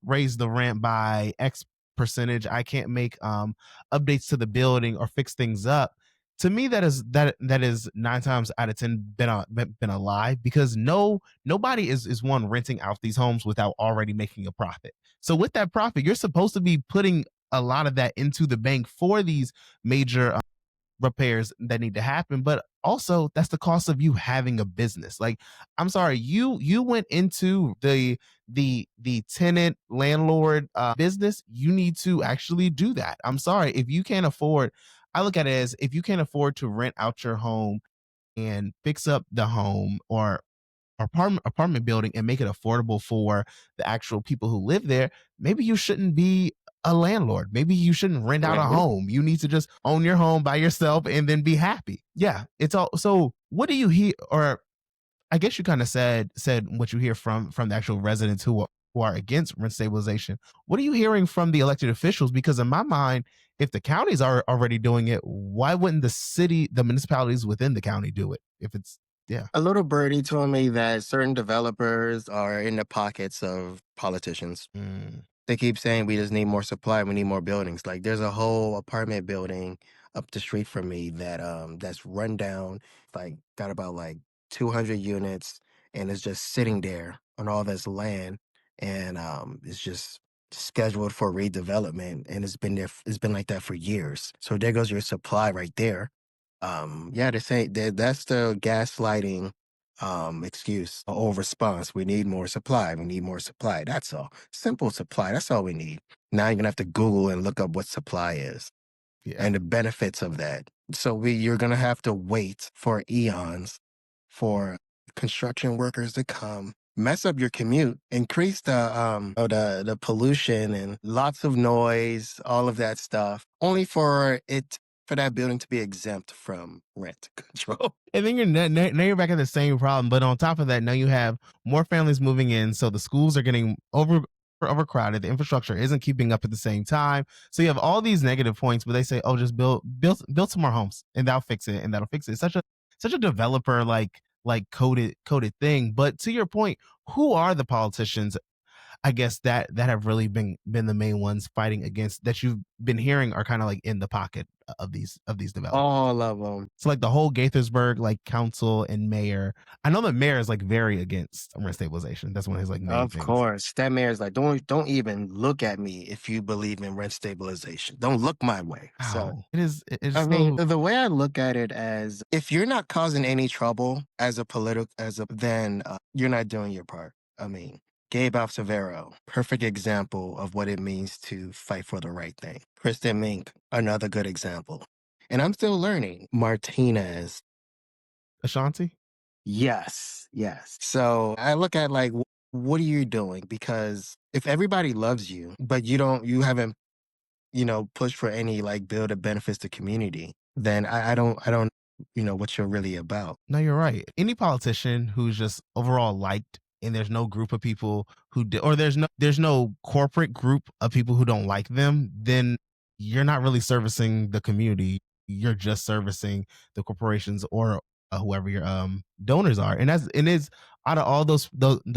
raise the rent by X percentage, I can't make updates to the building or fix things up. To me, that is 9 times out of 10 been a lie, because nobody is one renting out these homes without already making a profit. So with that profit, you're supposed to be putting a lot of that into the bank for these major repairs that need to happen. But also, that's the cost of you having a business. Like, I'm sorry, you went into the tenant landlord business. You need to actually do that. I'm sorry, if you can't afford, I look at it as, if you can't afford to rent out your home and fix up the home or apartment building and make it affordable for the actual people who live there, maybe you shouldn't be a landlord. Maybe you shouldn't rent out a Right. home. You need to just own your home by yourself and then be happy. Yeah, it's all. So, what do you hear? Or I guess you kind of said what you hear from the actual residents who are against rent stabilization. What are you hearing from the elected officials? Because in my mind, if the counties are already doing it, why wouldn't the municipalities within the county do it? If it's yeah. A little birdie told me that certain developers are in the pockets of politicians. Mm. They keep saying we just need more supply, we need more buildings. Like there's a whole apartment building up the street from me that's run down, like got about like 200 units and it's just sitting there on all this land and it's just scheduled for redevelopment and it's been like that for years. So there goes your supply right there. Yeah, they say that's the gaslighting excuse or response. We need more supply. We need more supply. That's all. Simple supply. That's all we need. Now you're gonna have to Google and look up what supply is Yeah. and the benefits of that. So you're gonna have to wait for eons for construction workers to come, mess up your commute, increase the pollution and lots of noise, all of that stuff, only for that building to be exempt from rent control. And then now you're back at the same problem. But on top of that, now you have more families moving in, so the schools are getting overcrowded. The infrastructure isn't keeping up at the same time. So you have all these negative points, but they say, "Oh, just build some more homes, and that'll fix it, and that'll fix it." It's such a developer coded thing. But to your point, who are the politicians? I guess that have really been the main ones fighting against that you've been hearing are kind of like in the pocket of these developers. All of them. So like the whole Gaithersburg council and mayor. I know the mayor is like very against rent stabilization. That's one of his like main Of things. course. That mayor's like, don't even look at me if you believe in rent stabilization. Don't look my way. So Wow, it is. It's I mean, so. the way I look at it as if you're not causing any trouble as a then you're not doing your part. I mean, Gabe Severo, perfect example of what it means to fight for the right thing. Kristen Mink, another good example. And I'm still learning. Martinez. Ashanti. Yes, yes. So I look at like, what are you doing? Because if everybody loves you, but you haven't push for any like bill that benefits the community, then I don't, what you're really about. No, you're right. Any politician who's just overall liked, and there's no group of people or there's no corporate group of people who don't like them, then you're not really servicing the community. You're just servicing the corporations or whoever your donors are. And it's out of all those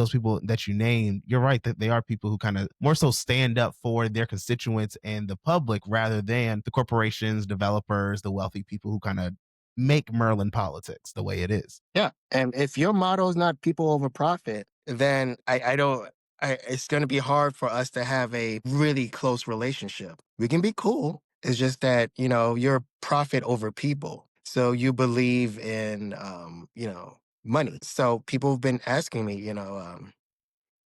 people that you named, you're right that they are people who kind of more so stand up for their constituents and the public rather than the corporations, developers, the wealthy people who kind of make Merlin politics the way it is. Yeah. And if your motto is not people over profit, then I don't, it's going to be hard for us to have a really close relationship. We can be cool. It's just that, you're profit over people. So you believe in, money. So people have been asking me,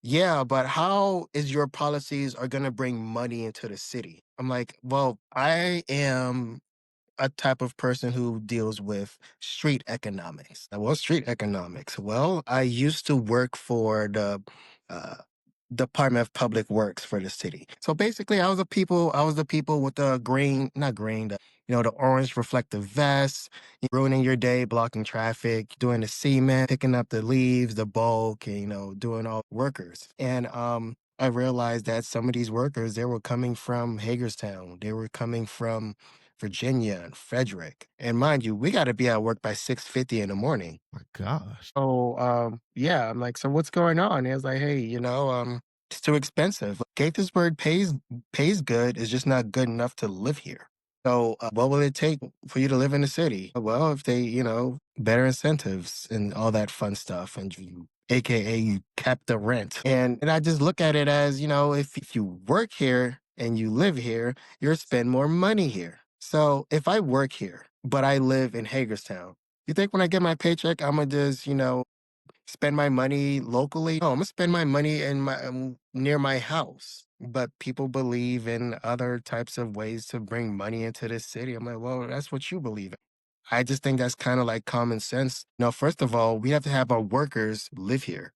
yeah, but how is your policies are going to bring money into the city? I'm like, well, I am a type of person who deals with street economics. Well, street economics. Well, I used to work for the uh, Department of Public Works for the city. So basically, I was the people with the green, not green, the orange reflective vests, ruining your day, blocking traffic, doing the cement, picking up the leaves, the bulk, and, doing all workers. And I realized that some of these workers, they were coming from Hagerstown. They were coming from Virginia and Frederick. And mind you, we got to be at work by 6:50 in the morning. My gosh. So, yeah, I'm like, so what's going on? He was like, hey, it's too expensive. Gaithersburg pays good. It's just not good enough to live here. So, what will it take for you to live in the city? Well, if they, better incentives and all that fun stuff, and AKA you cap the rent. And I just look at it as, if you work here and you live here, you'll spend more money here. So if I work here, but I live in Hagerstown, you think when I get my paycheck, I'm gonna just, spend my money locally? No, I'm gonna spend my money in my near my house. But people believe in other types of ways to bring money into the city. I'm like, well, that's what you believe in. I just think that's kind of like common sense. Now, first of all, we have to have our workers live here.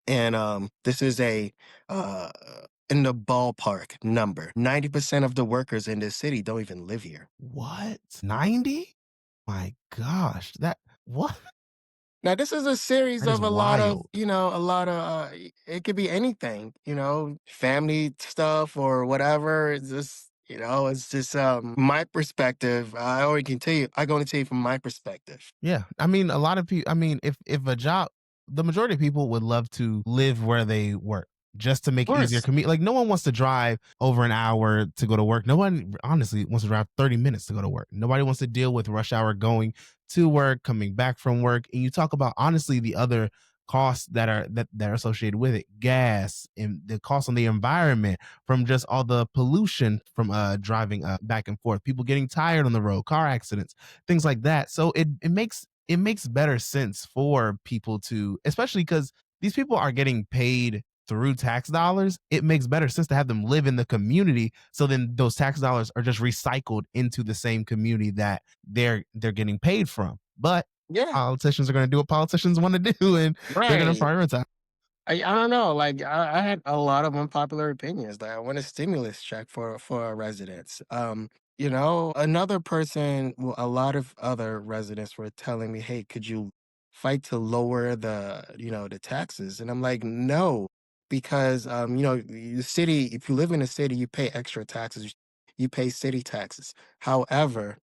And this is a uh in the ballpark number. 90% of the workers in this city don't even live here. What? 90? My gosh. What? Now, this is a series That is of wild. a lot of, it could be anything, family stuff or whatever. It's just my perspective. I can only tell you from my perspective. Yeah. I mean, a lot of people, I mean, if a job, the majority of people would love to live where they work. just to make Of it easier course. commute. Like, no one wants to drive over an hour to go to work. No one honestly wants to drive 30 minutes to go to work. Nobody wants to deal with rush hour going to work, coming back from work. And you talk about honestly the other costs that are associated with it, gas and the cost on the environment from just all the pollution from driving back and forth, people getting tired on the road, car accidents, things like that. So it makes better sense for people to, especially because these people are getting paid through tax dollars. It makes better sense to have them live in the community, so then those tax dollars are just recycled into the same community that they're getting paid from. But Yeah. politicians are going to do what politicians want to do, and they're going to Right. prioritize. I don't know. Like I had a lot of unpopular opinions. Like I want a stimulus check for our residents. Another person, well, a lot of other residents were telling me, "Hey, could you fight to lower the taxes?" And I'm like, "No, because the city. If you live in a city, you pay extra taxes. You pay city taxes. However,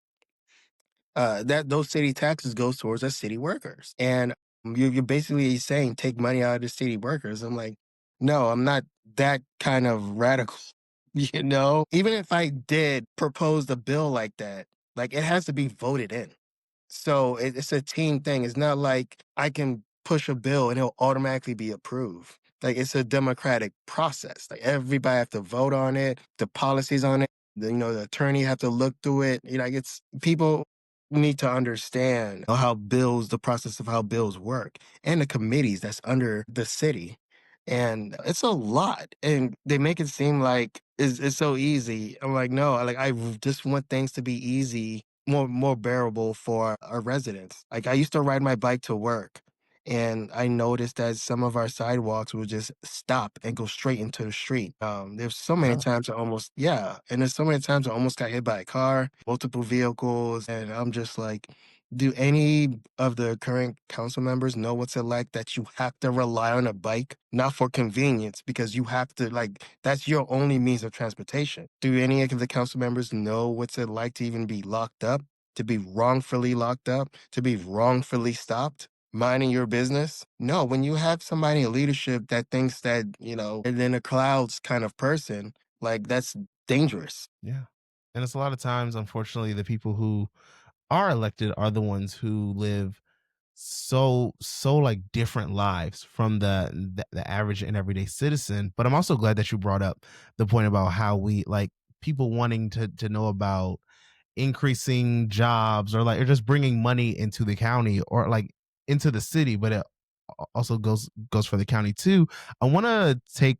that those city taxes goes towards our city workers. And you're basically saying take money out of the city workers. I'm like, no, I'm not that kind of radical. Even if I did propose a bill like that, like it has to be voted in. So it's a team thing. It's not like I can push a bill and it'll automatically be approved. Like it's a democratic process. Like everybody have to vote on it, the policies on it. The attorney have to look through it. Like it's people need to understand how the process of how bills work, and the committees that's under the city. And it's a lot. And they make it seem like it's so easy. I'm like, no, like just want things to be easy, more bearable for our residents. Like I used to ride my bike to work, and I noticed that some of our sidewalks would just stop and go straight into the street. There's so many Yeah. times and there's so many times I almost got hit by a car, multiple vehicles, and I'm just like, do any of the current council members know what's it like that you have to rely on a bike, not for convenience, because you have to, like, that's your only means of transportation? Do any of the council members know what's it like to even be locked up, to be wrongfully locked up, to be wrongfully stopped? Minding your business? No, when you have somebody in leadership that thinks that, and in the clouds kind of person, like that's dangerous. Yeah. And it's a lot of times, unfortunately, the people who are elected are the ones who live so like different lives from the average and everyday citizen. But I'm also glad that you brought up the point about how we like people wanting to know about increasing jobs or just bringing money into the county or like into the city, but it also goes for the county too. I want to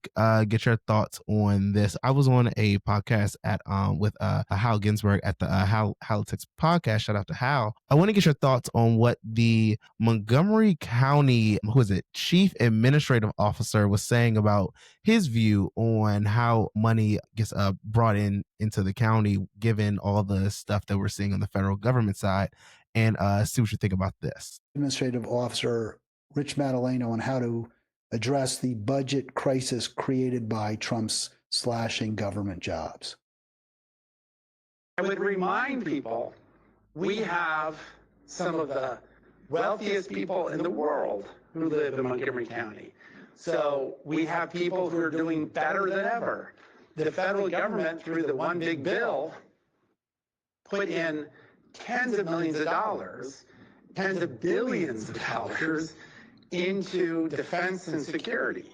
get your thoughts on this. I was on a podcast at with Hal Ginsberg at the Halitics podcast. Shout out to Hal. I want to get your thoughts on what the Montgomery County, who is it, Chief Administrative Officer was saying about his view on how money gets brought into the county, given all the stuff that we're seeing on the federal government side, and see what you think about this. Administrative Officer Rich Madaleno on how to address the budget crisis created by Trump's slashing government jobs. I would remind people we have some of the wealthiest people in the world who live in Montgomery County. So we have people who are doing better than ever. The federal government, through the one big bill, put in tens of millions of dollars, tens of billions of dollars into defense and security.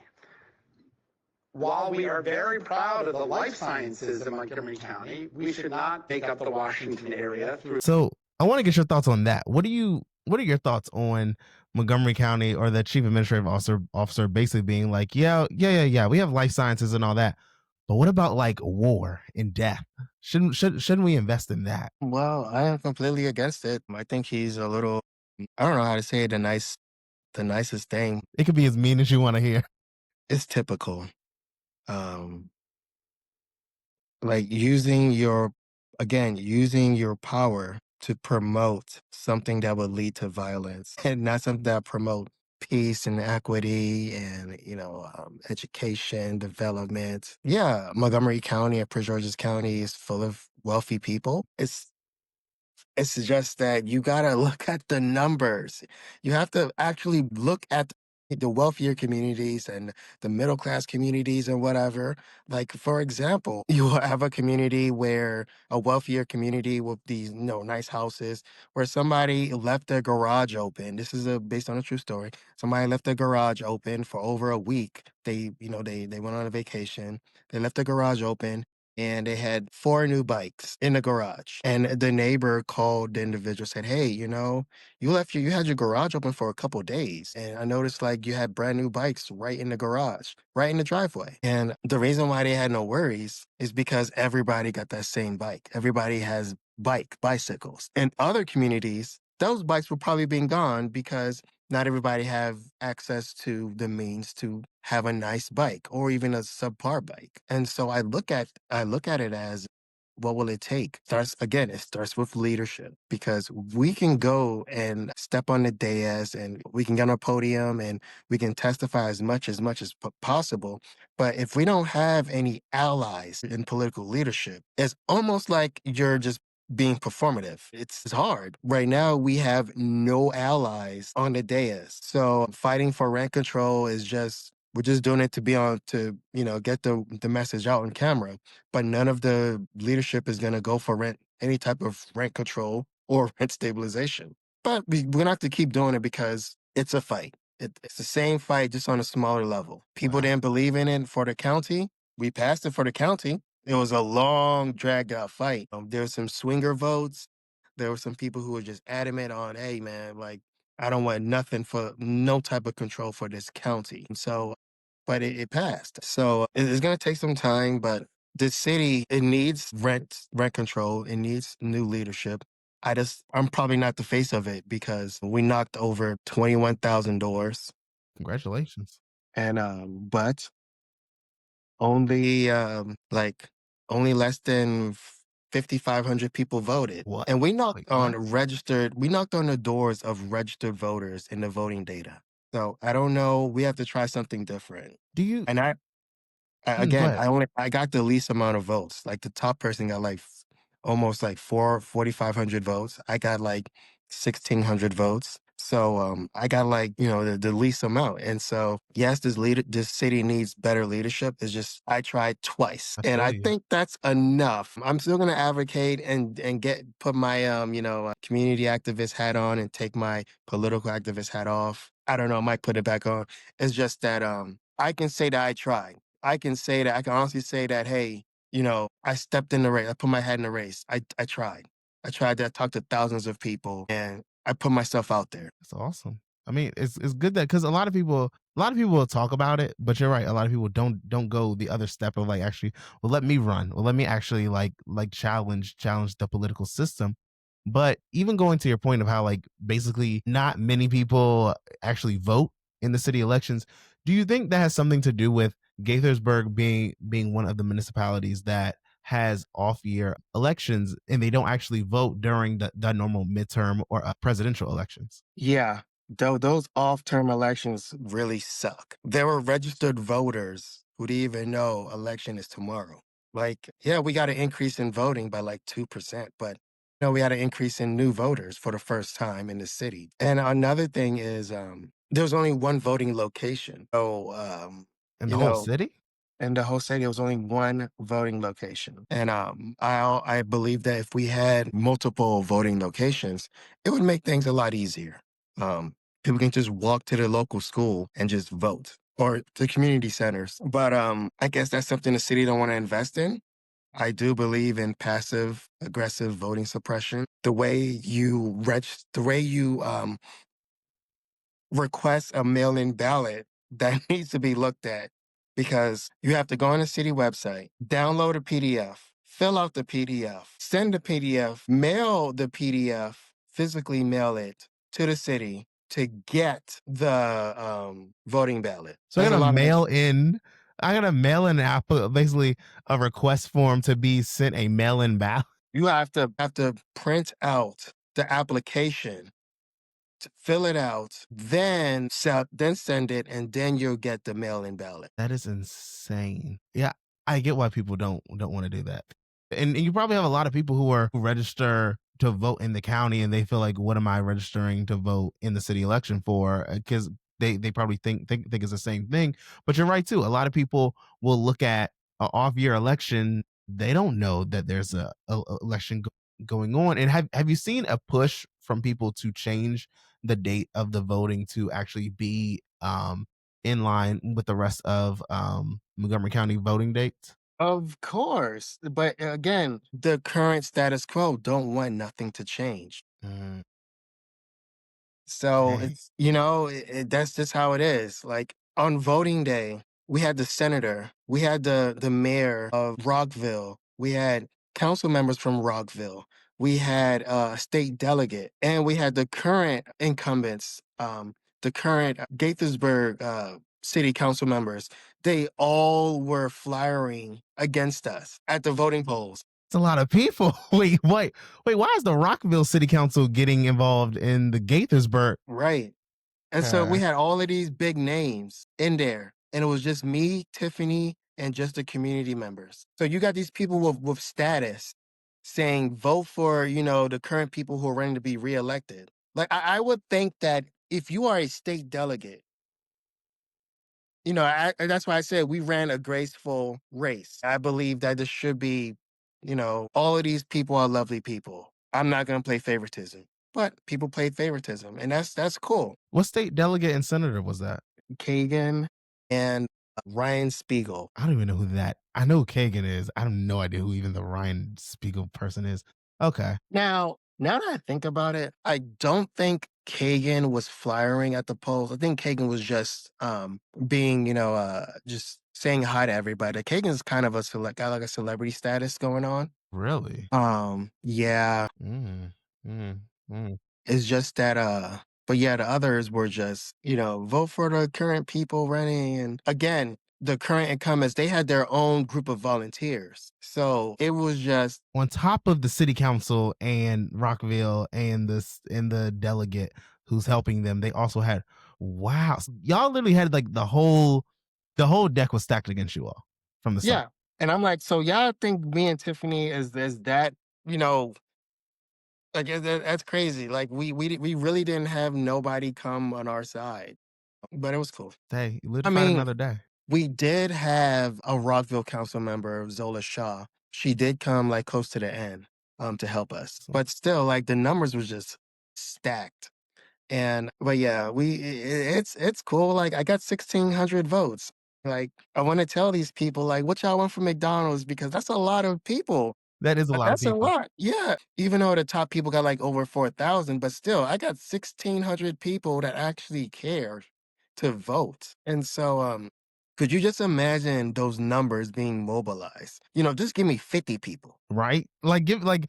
While we are very proud of the life sciences in Montgomery County, we should not make up the Washington area through. So I want to get your thoughts on that. What are your thoughts on Montgomery County or the chief administrative officer basically being like, yeah, we have life sciences and all that, but what about like war and death? Shouldn't we invest in that? Well, I am completely against it. I think he's a little, I don't know how to say it, the nicest thing. It could be as mean as you want to hear. It's typical. Um, like using your power to promote something that would lead to violence, and not something that promote peace and equity and education development. Yeah, Montgomery County and Prince George's County is full of wealthy people. It's just that you gotta look at the numbers. You have to actually look at the wealthier communities and the middle class communities and whatever. Like, for example, you will have a community where a wealthier community with these, nice houses where somebody left their garage open. This is based on a true story. Somebody left their garage open for over a week. They went on a vacation. They left the garage open and they had 4 new bikes in the garage. And the neighbor called the individual, said, "Hey, you had your garage open for a couple days, and I noticed like you had brand new bikes right in the garage, right in the driveway." And the reason why they had no worries is because everybody got that same bike. Everybody has bicycles. In other communities, those bikes were probably being gone because not everybody have access to the means to have a nice bike or even a subpar bike. And so I look at it as, what will it take? It starts with leadership, because we can go and step on the dais and we can get on a podium and we can testify as much as possible. But if we don't have any allies in political leadership, it's almost like you're just being performative. It's hard. Right now, we have no allies on the dais. So fighting for rent control we're just doing it to get the message out on camera. But none of the leadership is going to go for any type of rent control or rent stabilization. But we're going to have to keep doing it because it's a fight. It's the same fight, just on a smaller level. People Wow. didn't believe in it for the county. We passed it for the county. It was a long, dragged out fight. There were some swinger votes. There were some people who were just adamant on, hey, man, like, I don't want nothing for no type of control for this county. But it passed. So it's going to take some time, but the city, it needs rent control. It needs new leadership. I'm probably not the face of it because we knocked over 21,000 doors, Congratulations. and but only only less than 5,500 people voted. What? And Like what? we knocked on the doors of registered voters in the voting data. So I don't know. We have to try something different. Do you And go again, ahead. I got the least amount of votes. Like, the top person got like almost like 4,500 votes. I got like 1,600 votes. So I got like, the least amount. And so yes, this city needs better leadership. It's just I tried twice. I And feel I you. think that's enough. I'm still gonna advocate and put my community activist hat on and take my political activist hat off. I don't know, I might put it back on. It's just that I can say that I tried. I can honestly say that, hey, I stepped in the race. I put my head in the race. I tried. I tried to talk to thousands of people and I put myself out there. That's awesome. I mean, it's good that, because a lot of people will talk about it, but you're right. A lot of people don't go the other step of like, actually, well, let me run. Well, let me actually like challenge the political system. But even going to your point of how like basically not many people actually vote in the city elections, do you think that has something to do with Gaithersburg being one of the municipalities that has off year elections and they don't actually vote during the normal midterm or presidential elections? Yeah, though those off-term elections really suck. There were registered voters who didn't even know election is tomorrow. Like, yeah, we got an increase in voting by like 2%, but we had an increase in new voters for the first time in the city. And another thing is, there's only one voting location. So, In the you whole know, city? in the whole state, there was only one voting location. And I believe that if we had multiple voting locations, it would make things a lot easier. Um, People can just walk to the local school and just vote, or the community centers. But I guess that's something the city don't want to invest in. I do believe in passive aggressive voting suppression. The way you request a mail-in ballot, that needs to be looked at, because you have to go on the city website, download a PDF, fill out the PDF, send the PDF, mail the PDF, physically mail it to the city to get the voting ballot. So There's a lot of extra. I gotta mail in basically a request form to be sent a mail in ballot. You have to print out the application, fill it out, then send it, and then you'll get the mail-in ballot. That is insane. Yeah, I get why people don't want to do that. And you probably have a lot of people who register to vote in the county and they feel like, what am I registering to vote in the city election for? Because they probably think it's the same thing. But you're right too. A lot of people will look at an off year election. They don't know that there's a election going on. And have you seen a push from people to change the date of the voting to actually be in line with the rest of Montgomery County voting dates? Of course. But again, the current status quo don't want nothing to change. Mm, So dang. it's, that's just how it is. Like on voting day, we had the senator, we had the mayor of Rockville, we had council members from Rockville, we had a state delegate, and we had the current incumbents, the current Gaithersburg city council members. They all were flyering against us at the voting polls. It's a lot of people. Wait. Why is the Rockville City Council getting involved in the Gaithersburg? Right. And so we had all of these big names in there, and it was just me, Tiffany, and just the community members. So you got these people with status saying, vote for, the current people who are running to be reelected. Like, I would think that if you are a state delegate, that's why I said we ran a graceful race. I believe that this should be, all of these people are lovely people. I'm not going to play favoritism, but people play favoritism, and that's cool. What state delegate and senator was that? Kagan and Ryan Spiegel. I don't even know who that. I know who Kagan is. I have no idea who even the Ryan Spiegel person is. Okay. Now that I think about it, I don't think Kagan was flyering at the polls. I think Kagan was just being, just saying hi to everybody. Kagan's kind of got like a celebrity status going on. Really? Yeah. Mm, mm, mm. It's just that but yeah, the others were just, vote for the current people running. And again, the current incumbents, they had their own group of volunteers. So it was just On top of the city council and Rockville and the delegate who's helping them, they also had wow. Y'all literally had like the whole deck was stacked against you all from the start. yeah. And I'm like, so y'all think me and Tiffany is that, like that's crazy. Like we really didn't have nobody come on our side. But it was cool. Hey, you live I to fight mean, another day. we did have a Rockville council member, Zola Shaw. She did come like close to the end to help us. But still, like the numbers was just stacked. But yeah, it's cool. Like I got 1,600 votes. Like I want to tell these people like what y'all want from McDonald's because that's a lot of people. That is a lot of That's a people. lot. Yeah. Even though the top people got like over 4,000, but still, I got 1,600 people that actually cared to vote. And so, could you just imagine those numbers being mobilized? Just give me 50 people. Right? Like give you like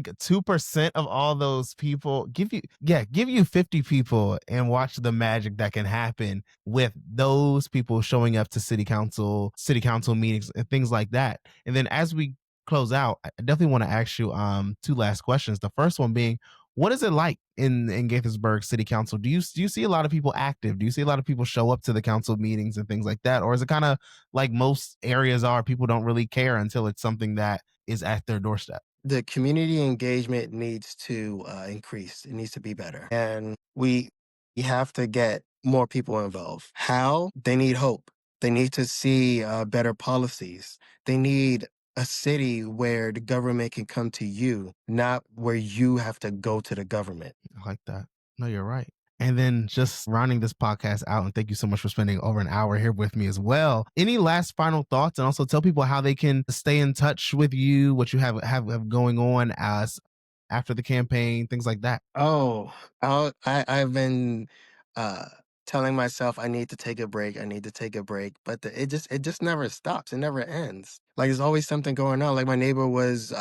2% of all those people. Give you 50 people and watch the magic that can happen with those people showing up to city council meetings and things like that. And then as we close out, I definitely want to ask you two last questions. The first one being, what is it like in Gaithersburg City Council? Do you see a lot of people active? Do you see a lot of people show up to the council meetings and things like that? Or is it kind of like most areas are, people don't really care until it's something that is at their doorstep? The community engagement needs to increase. It needs to be better. And we have to get more people involved. How? They need hope. They need to see better policies. They need a city where the government can come to you, not where you have to go to the government. I like that. No, you're right. And then just rounding this podcast out, and thank you so much for spending over an hour here with me as well. Any last final thoughts, and also tell people how they can stay in touch with you, what you have going on as after the campaign, things like that. Oh, I've been uh, telling myself I need to take a break. I need to take a break, but it just never stops. It never ends. Like there's always something going on. Like my neighbor was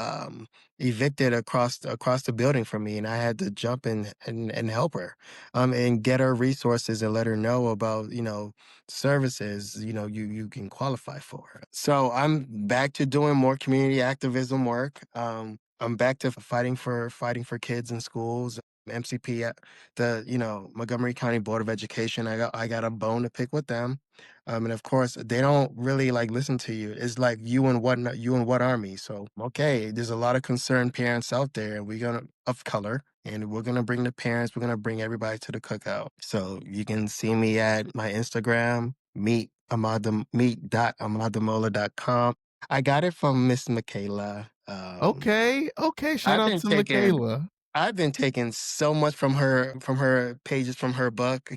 evicted across the building from me, and I had to jump in and help her, and get her resources and let her know about services you can qualify for. So I'm back to doing more community activism work. I'm back to fighting for kids in schools. MCP at the Montgomery County Board of Education. I got a bone to pick with them, and of course they don't really like listen to you. It's like you and what army. So okay, there's a lot of concerned parents out there, and we're gonna of color, and we're going to bring the parents. We're going to bring everybody to the cookout. So you can see me at my Instagram, meet.omodamola.com. I got it from Miss Michaela. Okay. Shout I've out been to taking Michaela. I've been taking so much from her pages from her book.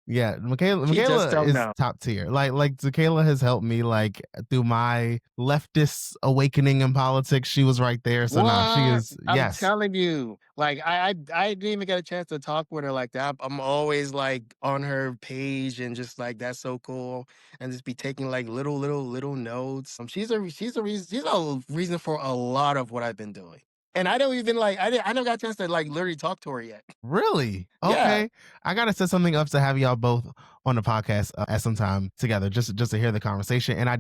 Yeah, She just Michaela don't is know. top tier. Like Michaela has helped me like through my leftist awakening in politics. She was right there. So nah, she What? is I'm yes. telling you. Like I didn't even get a chance to talk with her like that. I'm always like on her page and just like that's so cool, and just be taking like little notes. She's a reason for a lot of what I've been doing. And I don't even like I never got a chance to like literally talk to her yet. Really? Yeah. Okay. I gotta set something up to have y'all both on the podcast at some time together, just to hear the conversation. And we're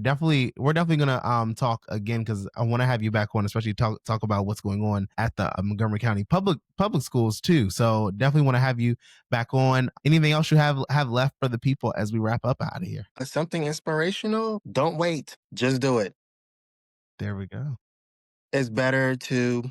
definitely gonna talk again because I want to have you back on, especially talk about what's going on at the Montgomery County public schools too. So definitely want to have you back on. Anything else you have left for the people as we wrap up out of here? Something inspirational? Don't wait. Just do it. There we go. It's better to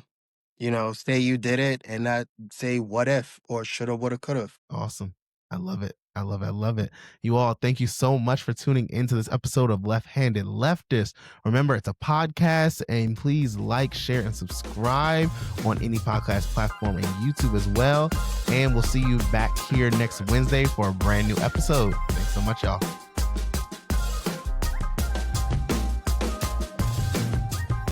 say you did it and not say what if or shoulda, woulda, coulda. Awesome. I love it. I love it. You all, thank you so much for tuning into this episode of Left-Handed Leftist. Remember, it's a podcast, and please like, share, and subscribe on any podcast platform and YouTube as well. And we'll see you back here next Wednesday for a brand new episode. Thanks so much, y'all.